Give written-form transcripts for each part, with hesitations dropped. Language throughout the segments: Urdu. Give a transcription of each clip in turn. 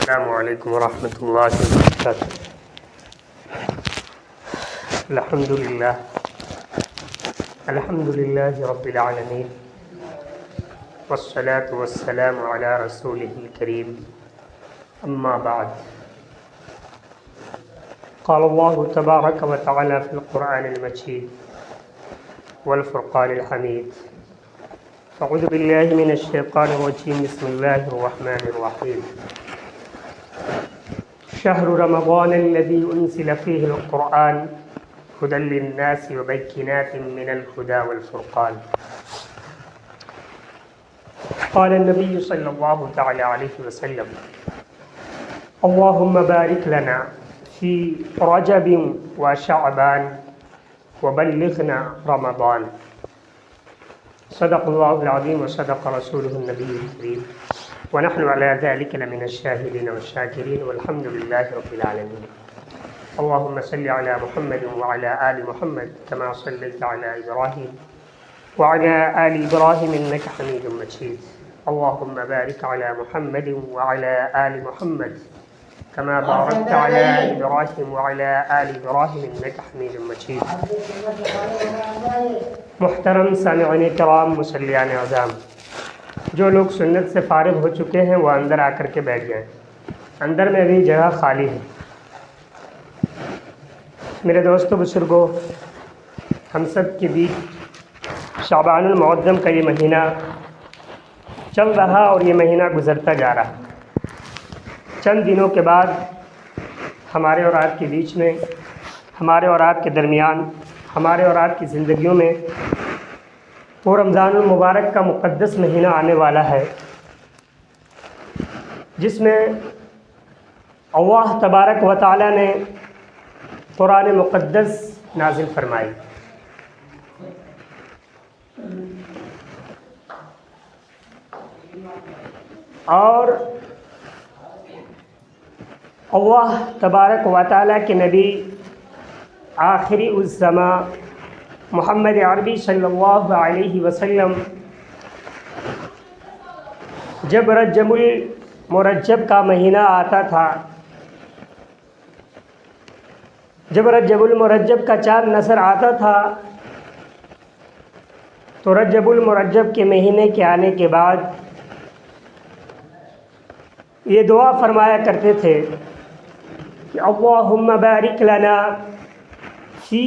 السلام علیکم ورحمۃ اللہ وبرکاتہ۔ الحمد للہ رب العالمین، والصلاة والسلام علی رسولہ الکریم، اما بعد۔ قال اللہ تبارک و تعالی فی القرآن المجید والفرقان الحمید، اعوذ باللہ من الشیطان الرجیم، بسم اللہ الرحمن الرحیم۔ شہر رمضان الذی انزل فیہ القرآن هدى للناس وبينات من الهدى والفرقان۔ قال النبي صلى الله تعالى عليه وسلم: اللهم بارك لنا في رجب وشعبان وبلغنا رمضان۔ صدق الله العظيم وصدق رسوله النبي الكريم، ونحن على ذلك لمن الشاهدين والشاكرين، والحمد لله رب العالمين۔ اللهم صل على محمد وعلى آل محمد كما صليت على إبراهيم وعلى آل إبراهيم إنك حميد مجيد۔ اللهم بارك على محمد وعلى آل محمد كما باركت على إبراهيم وعلى آل إبراهيم إنك حميد مجيد۔ محترم سامعین کرام، مصلیان اعظام، جو لوگ سنت سے فارغ ہو چکے ہیں وہ اندر آ کر کے بیٹھ جائیں، اندر میں ابھی جگہ خالی ہے۔ میرے دوستو بزرگوں، ہم سب کے بیچ شعبان المعظم کا یہ مہینہ چل رہا اور یہ مہینہ گزرتا جا رہا۔ چند دنوں کے بعد ہمارے اور آپ کے بیچ میں، ہمارے اور آپ کے درمیان، ہمارے اور آپ کی زندگیوں میں وہ رمضان المبارک کا مقدس مہینہ آنے والا ہے، جس میں اللہ تبارک و تعالی نے قرآن مقدس نازل فرمائی۔ اور اللہ تبارک و تعالی کے نبی آخری الزماں محمد عربی صلی اللہ علیہ وسلم جب رجب المرجب کا مہینہ آتا تھا، جب رجب المرجب کا چاند نظر آتا تھا، تو رجب المرجب کے مہینے کے آنے کے بعد یہ دعا فرمایا کرتے تھے کہ اللہم بارک لنا فی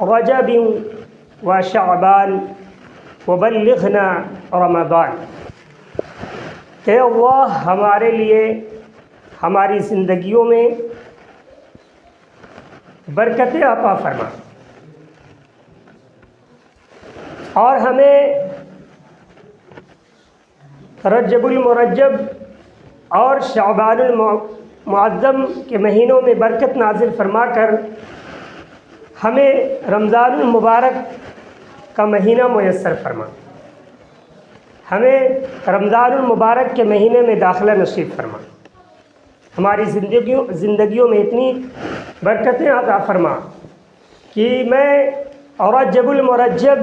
رجب و شعبان وبلغنا رمضان، کہ اللہ ہمارے لیے ہماری زندگیوں میں برکتیں عطا فرما اور ہمیں رجب المرجب اور شعبان المعظم کے مہینوں میں برکت نازل فرما کر ہمیں رمضان المبارک کا مہینہ میسر فرما، ہمیں رمضان المبارک کے مہینے میں داخلہ نصیب فرما، ہماری زندگیوں میں اتنی برکتیں عطا فرما کہ میں رجب المرجب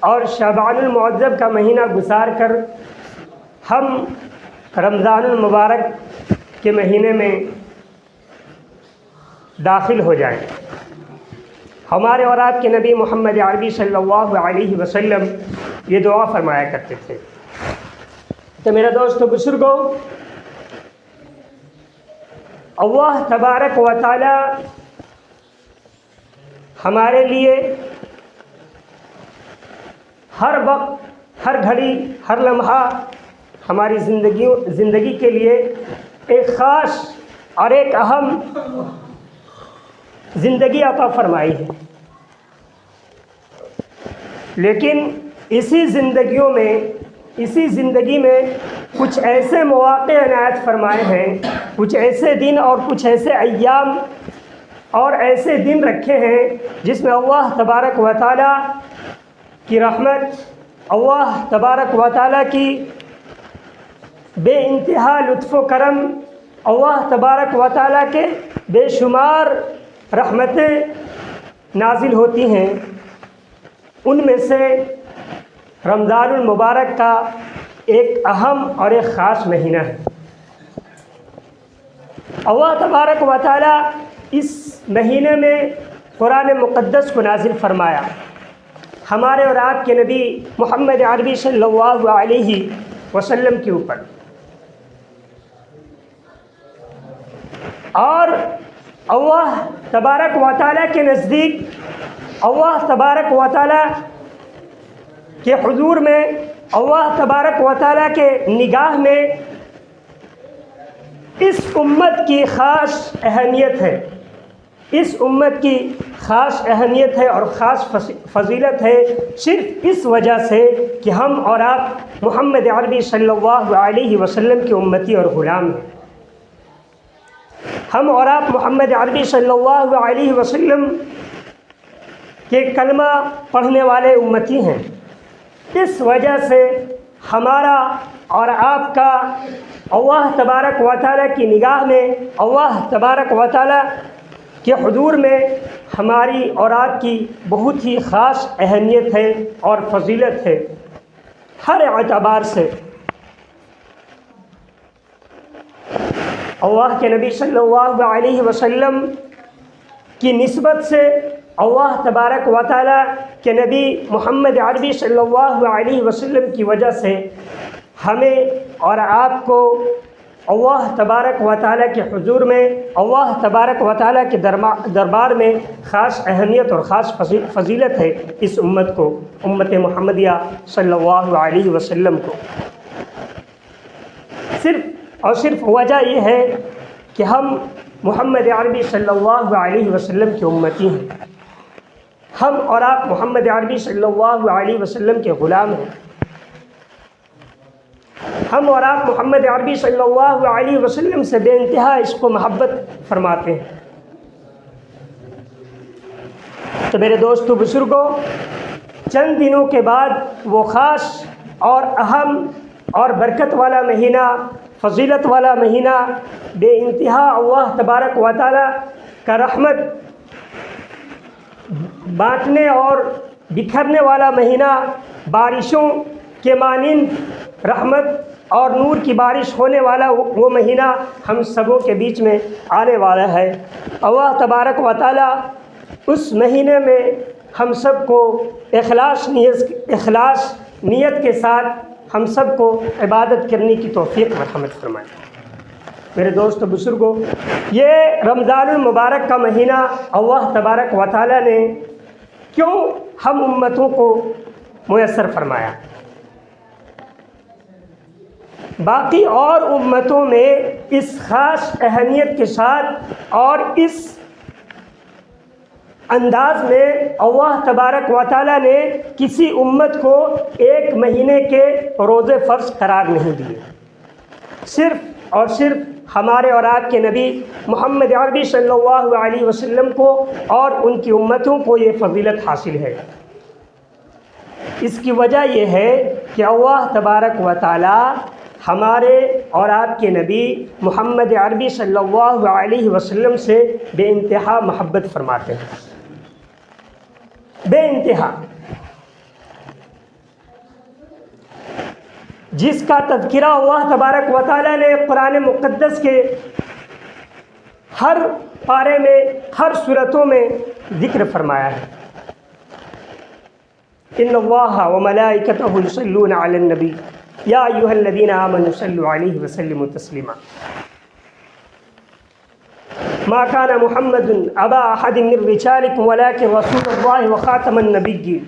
اور شعبان المعظم کا مہینہ گزار کر ہم رمضان المبارک کے مہینے میں داخل ہو جائیں۔ ہمارے اور آپ کے نبی محمد عربی صلی اللہ علیہ وسلم یہ دعا فرمایا کرتے تھے۔ تو میرے دوستو بزرگوں، اللہ تبارک و تعالی ہمارے لیے ہر وقت، ہر گھڑی، ہر لمحہ ہماری زندگی کے لیے ایک خاص اور ایک اہم زندگی عطا فرمائی ہے، لیکن اسی زندگی میں کچھ ایسے مواقع عنایت فرمائے ہیں، کچھ ایسے دن اور کچھ ایسے ایام اور ایسے دن رکھے ہیں جس میں اللہ تبارک و تعالی کی رحمت، اللہ تبارک و تعالی کی بے انتہا لطف و کرم، اللہ تبارک و تعالی کے بے شمار رحمتیں نازل ہوتی ہیں۔ ان میں سے رمضان المبارک کا ایک اہم اور ایک خاص مہینہ ہے۔ اللہ تبارک و تعالیٰ اس مہینے میں قرآن مقدس کو نازل فرمایا ہمارے اور آپ کے نبی محمد عربی صلی اللہ علیہ وسلم کے اوپر، اور اللہ تبارک و تعالیٰ کے نزدیک، اللہ تبارک و تعالیٰ کے حضور میں، اللہ تبارک و تعالیٰ کے نگاہ میں اس امت کی خاص اہمیت ہے، اس امت کی خاص اہمیت ہے اور خاص فضیلت ہے صرف اس وجہ سے کہ ہم اور آپ محمد عربی صلی اللہ علیہ وسلم کے امتی اور غلام ہیں۔ ہم اور آپ محمد عربی صلی اللہ علیہ وسلم کے کلمہ پڑھنے والے امتی ہیں۔ اس وجہ سے ہمارا اور آپ کا اللہ تبارک و تعالیٰ کی نگاہ میں، اللہ تبارک و تعالیٰ کے حضور میں ہماری اور آپ کی بہت ہی خاص اہمیت ہے اور فضیلت ہے ہر اعتبار سے۔ اللہ کے نبی صلی اللہ علیہ وسلم کی نسبت سے اللہ تبارک و تعالیٰ کے نبی محمد عربی صلی اللہ علیہ وسلم کی وجہ سے ہمیں اور آپ کو اللہ تبارک و تعالیٰ کے حضور میں، اللہ تبارک و تعالیٰ کے دربار میں خاص اہمیت اور خاص فضیلت ہے اس امت کو، امت محمدیہ صلی اللہ علیہ وسلم کو۔ صرف اور صرف وجہ یہ ہے کہ ہم محمد عربی صلی اللہ علیہ وسلم کے امتی ہیں، ہم اور آپ محمد عربی صلی اللہ علیہ وسلم کے غلام ہیں، ہم اور آپ محمد عربی صلی اللہ علیہ وسلم سے بے انتہا عشق و محبت فرماتے ہیں۔ تو میرے دوستو بزرگوں، چند دنوں کے بعد وہ خاص اور اہم اور برکت والا مہینہ، فضیلت والا مہینہ، بے انتہا اللہ تبارک و تعالیٰ کا رحمت بانٹنے اور بکھرنے والا مہینہ، بارشوں کے مانند رحمت اور نور کی بارش ہونے والا وہ مہینہ ہم سبوں کے بیچ میں آنے والا ہے۔ اللہ تبارک و تعالیٰ اس مہینے میں ہم سب کو اخلاص نیت کے ساتھ ہم سب کو عبادت کرنے کی توفیق مرحمت فرمائے۔ میرے دوست بزرگوں، یہ رمضان المبارک کا مہینہ اللہ تبارک و تعالیٰ نے کیوں ہم امتوں کو میسر فرمایا؟ باقی اور امتوں میں اس خاص اہمیت کے ساتھ اور اس انداز میں اللہ تبارک و تعالیٰ نے کسی امت کو ایک مہینے کے روزے فرض قرار نہیں دیے، صرف اور صرف ہمارے اور آپ کے نبی محمد عربی صلی اللہ علیہ وسلم کو اور ان کی امتوں کو یہ فضیلت حاصل ہے۔ اس کی وجہ یہ ہے کہ اللہ تبارک و تعالیٰ ہمارے اور آپ کے نبی محمد عربی صلی اللہ علیہ وسلم سے بے انتہا محبت فرماتے ہیں، بے انتہا، جس کا تذکرہ اللہ تبارک و تعالیٰ نے قرآن مقدس کے ہر پارے میں، ہر سورتوں میں ذکر فرمایا ہے۔ ان اللہ وملائکتہ یصلون علی النبی یا ایھا الذین آمنوا صلوا علیہ وسلموا تسلیما۔ ما كان محمد ابا احد من رجالکم ولکن رسول اللہ وخاتم النبیین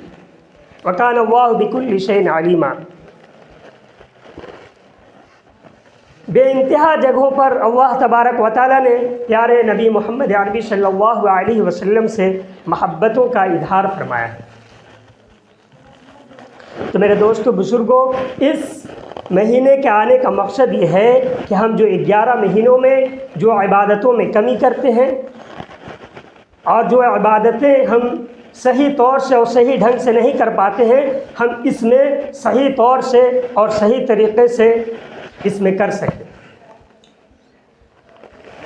وکان اللہ بکل شیء علیما۔ بے انتہا جگہوں پر اللہ تبارک و تعالیٰ نے پیارے نبی محمد عربی صلی اللہ علیہ وسلم سے محبتوں کا اظہار فرمایا ہے۔ تو میرے دوستو بزرگوں، اس مہینے کے آنے کا مقصد یہ ہے کہ ہم جو 11 مہینوں میں جو عبادتوں میں کمی کرتے ہیں اور جو عبادتیں ہم صحیح طور سے اور صحیح ڈھنگ سے نہیں کر پاتے ہیں، ہم اس میں صحیح طور سے اور صحیح طریقے سے اس میں کر سکیں۔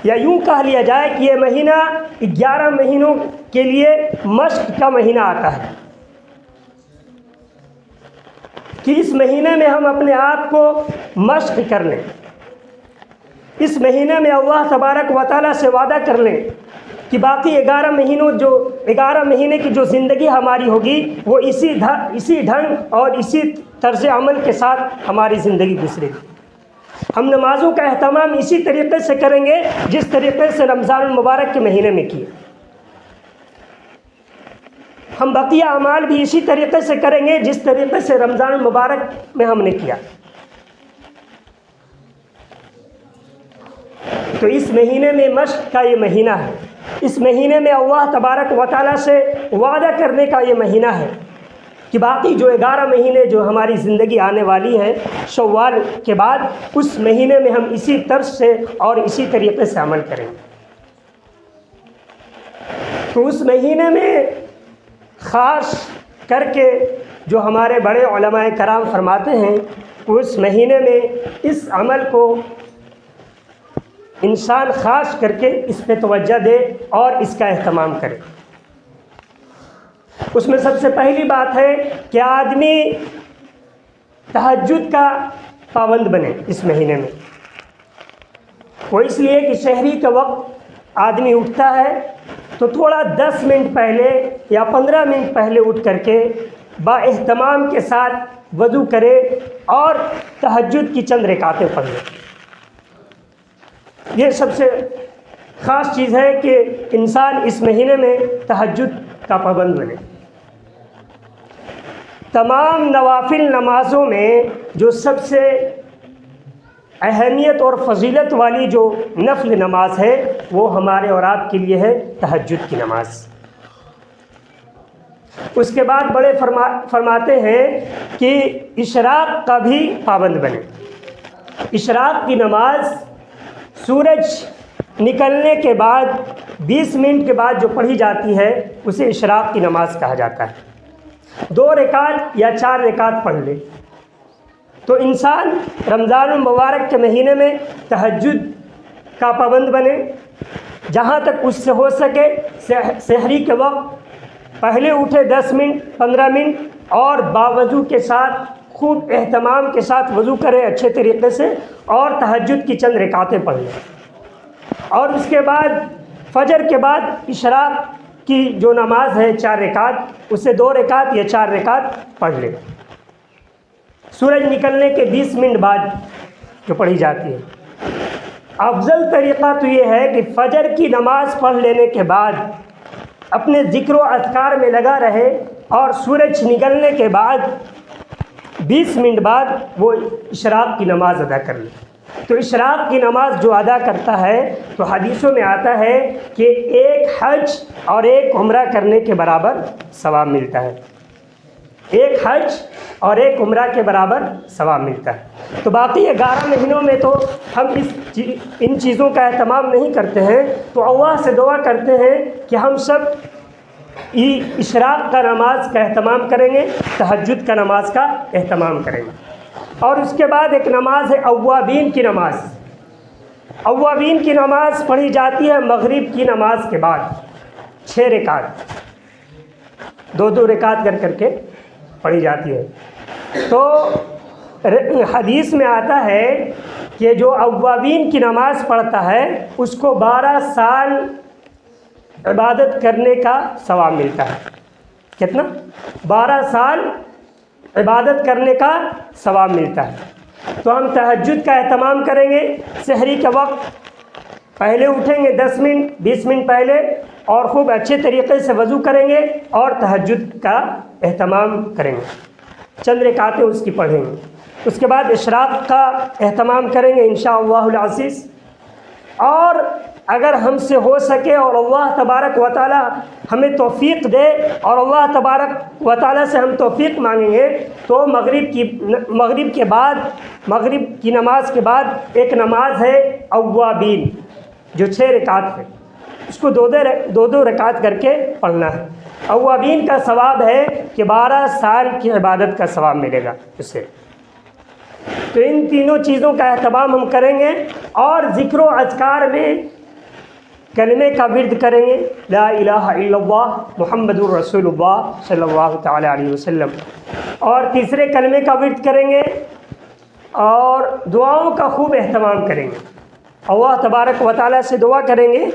یا یوں کہہ لیا جائے کہ یہ مہینہ 11 مہینوں کے لیے مشق کا مہینہ آتا ہے، کہ اس مہینے میں ہم اپنے آپ کو مشق کر لیں، اس مہینے میں اللہ تبارک و تعالیٰ سے وعدہ کر لیں کہ باقی 11 مہینے کی جو زندگی ہماری ہوگی وہ اسی ڈھنگ اور اسی طرز عمل کے ساتھ ہماری زندگی گزرے گی. ہم نمازوں کا اہتمام اسی طریقے سے کریں گے جس طریقے سے رمضان المبارک کے مہینے میں کیے. ہم بقیہ اعمال بھی اسی طریقے سے کریں گے جس طریقے سے رمضان المبارک میں ہم نے کیا. تو اس مہینے میں مشق کا یہ مہینہ ہے. اس مہینے میں اللہ تبارک و تعالیٰ سے وعدہ کرنے کا یہ مہینہ ہے کہ باقی جو 11 مہینے جو ہماری زندگی آنے والی ہے شوال کے بعد، اس مہینے میں ہم اسی طرز سے اور اسی طریقے سے عمل کریں گے. تو اس مہینے میں خاص کر کے جو ہمارے بڑے علماء کرام فرماتے ہیں کہ اس مہینے میں اس عمل کو انسان خاص کر کے اس پہ توجہ دے اور اس کا اہتمام کرے. اس میں سب سے پہلی بات ہے کہ آدمی تہجد کا پابند بنے اس مہینے میں. وہ اس لیے کہ شہری کے وقت آدمی اٹھتا ہے تو تھوڑا 10 منٹ پہلے یا 15 منٹ پہلے اٹھ کر کے با اہتمام کے ساتھ وضو کرے اور تہجد کی چند رکعتیں پڑھ لے. یہ سب سے خاص چیز ہے کہ انسان اس مہینے میں تہجد کا پابند بنے. تمام نوافل نمازوں میں جو سب سے اہمیت اور فضیلت والی جو نفل نماز ہے وہ ہمارے اور آپ کے لیے ہے تہجد کی نماز. اس کے بعد بڑے فرماتے ہیں کہ اشراق کا بھی پابند بنے. اشراق کی نماز سورج نکلنے کے بعد 20 منٹ کے بعد جو پڑھی جاتی ہے اسے اشراق کی نماز کہا جاتا ہے. 2 رکعت یا 4 رکعت پڑھ لے تو انسان رمضان المبارک کے مہینے میں تہجد کا پابند بنے. جہاں تک اس سے ہو سکے سحری کے وقت پہلے اٹھے 10 منٹ 15 منٹ اور باوضو کے ساتھ خوب اہتمام کے ساتھ وضو کرے اچھے طریقے سے اور تہجد کی چند رکعتیں پڑھ لیں. اور اس کے بعد فجر کے بعد اشراق کی جو نماز ہے 4 رکعت اسے 2 رکعت یا 4 رکعت پڑھ لے. سورج نکلنے کے 20 منٹ بعد جو پڑھی جاتی ہے. افضل طریقہ تو یہ ہے کہ فجر کی نماز پڑھ لینے کے بعد اپنے ذکر و اذکار میں لگا رہے اور سورج نکلنے کے بعد 20 منٹ بعد وہ اشراق کی نماز ادا کر لے. تو اشراق کی نماز جو ادا کرتا ہے تو حدیثوں میں آتا ہے کہ 1 حج اور 1 عمرہ کرنے کے برابر ثواب ملتا ہے. 1 حج اور 1 عمرہ کے برابر ثواب ملتا ہے. تو باقی 11 مہینوں میں تو ہم ان چیزوں کا اہتمام نہیں کرتے ہیں. تو اللہ سے دعا کرتے ہیں کہ ہم سب اشراق کا نماز کا اہتمام کریں گے، تہجد کا نماز کا اہتمام کریں گے. اور اس کے بعد ایک نماز ہے اوابین کی نماز. اوابین کی نماز پڑھی جاتی ہے مغرب کی نماز کے بعد 6 رکعت 2 رکعت کر کے پڑھی جاتی ہے. تو حدیث میں آتا ہے کہ جو اوابین کی نماز پڑھتا ہے اس کو 12 سال عبادت کرنے کا ثواب ملتا ہے. کتنا؟ 12 سال عبادت کرنے کا ثواب ملتا ہے. تو ہم تہجد کا اہتمام کریں گے. سحری کے وقت پہلے اٹھیں گے 10 منٹ 20 منٹ پہلے اور خوب اچھے طریقے سے وضو کریں گے اور تہجد کا اہتمام کریں گے. چند رکعتیں اس کی پڑھیں گے. اس کے بعد اشراق کا اہتمام کریں گے انشاءاللہ العزیز. اور اگر ہم سے ہو سکے اور اللہ تبارک و تعالی ہمیں توفیق دے اور اللہ تبارک و تعالی سے ہم توفیق مانگیں گے تو مغرب کے بعد مغرب کی نماز کے بعد ایک نماز ہے اوابین جو 6 رکعت ہے. اس کو 2 رکعت کر کے پڑھنا ہے. اوابین کا ثواب ہے کہ 12 سال کی عبادت کا ثواب ملے گا اسے. تو ان تینوں چیزوں کا اہتمام ہم کریں گے اور ذکر و اذکار میں کلمے کا ورد کریں گے لا الہ الا اللہ محمد الرسول اللہ صلی اللہ تعالی علیہ وسلم. اور تیسرے کلمے کا ورد کریں گے اور دعاؤں کا خوب اہتمام کریں گے. اللہ تبارک و تعالیٰ سے دعا کریں گے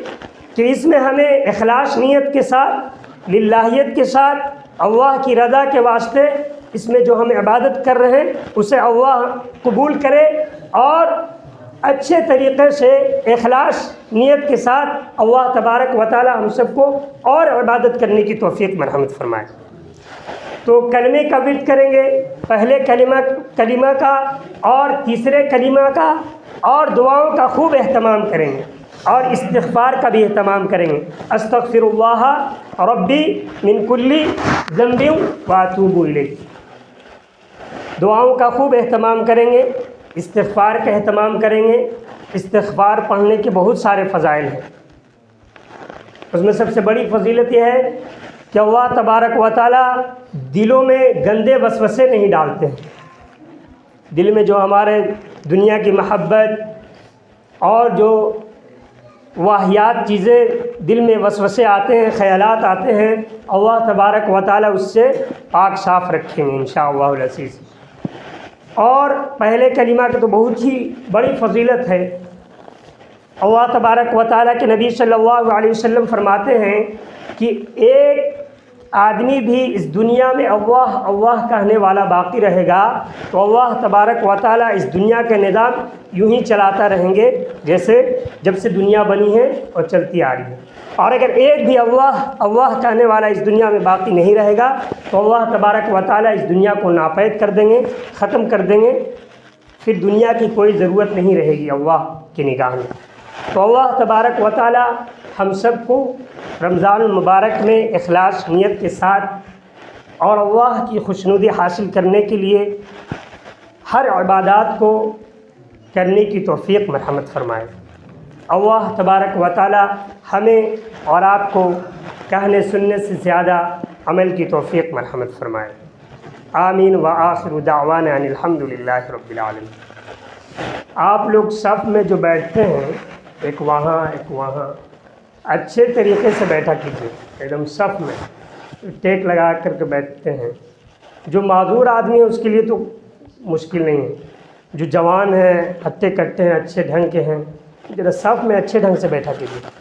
کہ اس میں ہمیں اخلاص نیت کے ساتھ، للہیت کے ساتھ، اللہ کی رضا کے واسطے اس میں جو ہم عبادت کر رہے ہیں اسے اللہ قبول کرے، اور اچھے طریقے سے اخلاص نیت کے ساتھ اللہ تبارک و تعالیٰ ہم سب کو اور عبادت کرنے کی توفیق مرحمت فرمائے۔ تو کلمے کا ورد کریں گے، پہلے کلمہ کا اور تیسرے کلمہ کا، اور دعاؤں کا خوب اہتمام کریں گے، اور استغفار کا بھی اہتمام کریں گے۔ استغفر اللہ ربی من کل ذنب واتوب الیہ، دعاؤں کا خوب اہتمام کریں گے، استغفار کا اہتمام کریں گے۔ استغفار پڑھنے کے بہت سارے فضائل ہیں، اس میں سب سے بڑی فضیلت یہ ہے کہ اللہ تبارک و تعالیٰ دلوں میں گندے وسوسے نہیں ڈالتے ہیں۔ دل میں جو ہمارے دنیا کی محبت اور جو واہیات چیزیں دل میں وسوسے آتے ہیں، خیالات آتے ہیں، اللہ تبارک و تعالیٰ اس سے پاک صاف رکھیں گے انشاءاللہ العزیز۔ اور پہلے کلمہ کی تو بہت ہی بڑی فضیلت ہے۔ اللہ تبارک و تعالیٰ کے نبی صلی اللہ علیہ وسلم فرماتے ہیں کہ ایک آدمی بھی اس دنیا میں اللہ اللہ کہنے والا باقی رہے گا تو اللہ تبارک و تعالیٰ اس دنیا کے نظام یوں ہی چلاتا رہیں گے جیسے جب سے دنیا بنی ہے اور چلتی آ رہی ہے۔ اور اگر ایک بھی اللہ اللہ کہنے والا اس دنیا میں باقی نہیں رہے گا تو اللہ تبارک و تعالیٰ اس دنیا کو ناپید کر دیں گے، ختم کر دیں گے، پھر دنیا کی کوئی ضرورت نہیں رہے گی اللہ کی نگاہ میں۔ تو اللہ تبارک و تعالیٰ ہم سب کو رمضان المبارک میں اخلاص نیت کے ساتھ اور اللہ کی خوشنودی حاصل کرنے کے لیے ہر عبادات کو کرنے کی توفیق مرحمت فرمائے۔ اللہ تبارک و تعالیٰ ہمیں اور آپ کو کہنے سننے سے زیادہ عمل کی توفیق مرحمت فرمائے۔ آمین وآخر دعوانا ان الحمد للہ رب العالمین۔ آپ لوگ صف میں جو بیٹھتے ہیں، ایک وہاں ایک وہاں، اچھے طریقے سے بیٹھا کیجیے، ایک دم صف میں ٹیک لگا کر کے بیٹھتے ہیں۔ جو معذور آدمی ہے اس کے لیے تو مشکل نہیں ہے، جو جوان ہیں، ہٹے کٹے ہیں، اچھے ڈھنگ کے ہیں، ذرا صف میں اچھے ڈھنگ سے بیٹھا کیجیے۔